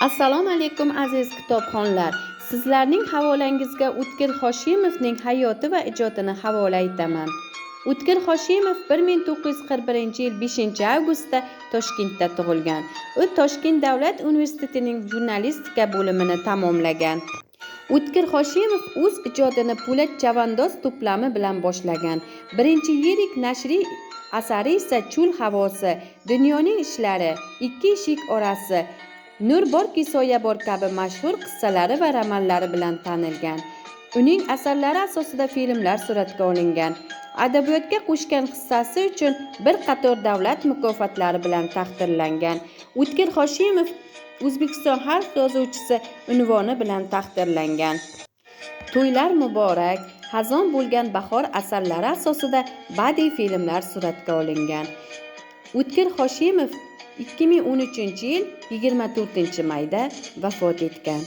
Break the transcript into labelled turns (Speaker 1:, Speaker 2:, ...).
Speaker 1: Assalomu alaykum aziz kitobxonlar. Sizlarning havolangizga O'tkir Hoshimovning hayoti va ijodini havola etaman. O'tkir Hoshimov 1941-yil 5-avgustda Toshkentda tug'ilgan. U Toshkent davlat universitetining jurnalistika bo'limini tamomlagan. O'tkir Hoshimov o'z ijodini Po'lat chavandoz to'plami bilan boshlagan. Birinchi yirik nashriy asari esa Cho'l havosi, Dunyoning ishlari, Ikki eshik orasi, Nur borki soya bor kabi mashhur qissalari va romanlari bilan tanilgan. Uning asarlari asosida filmlar suratga olingan. Adabiyotga qo'shgan hissasi uchun bir qator davlat mukofotlari bilan taqdirlangan. O'tkir Hoshimov O'zbekiston xalq yozuvchisi unvoni bilan taqdirlangan. To'ylar muborak, Xazon bo'lgan bahor asarlari asosida badiiy filmlar suratga olingan. O'tkir Hoshimov 2013-yil 24-mayda vafot etgan.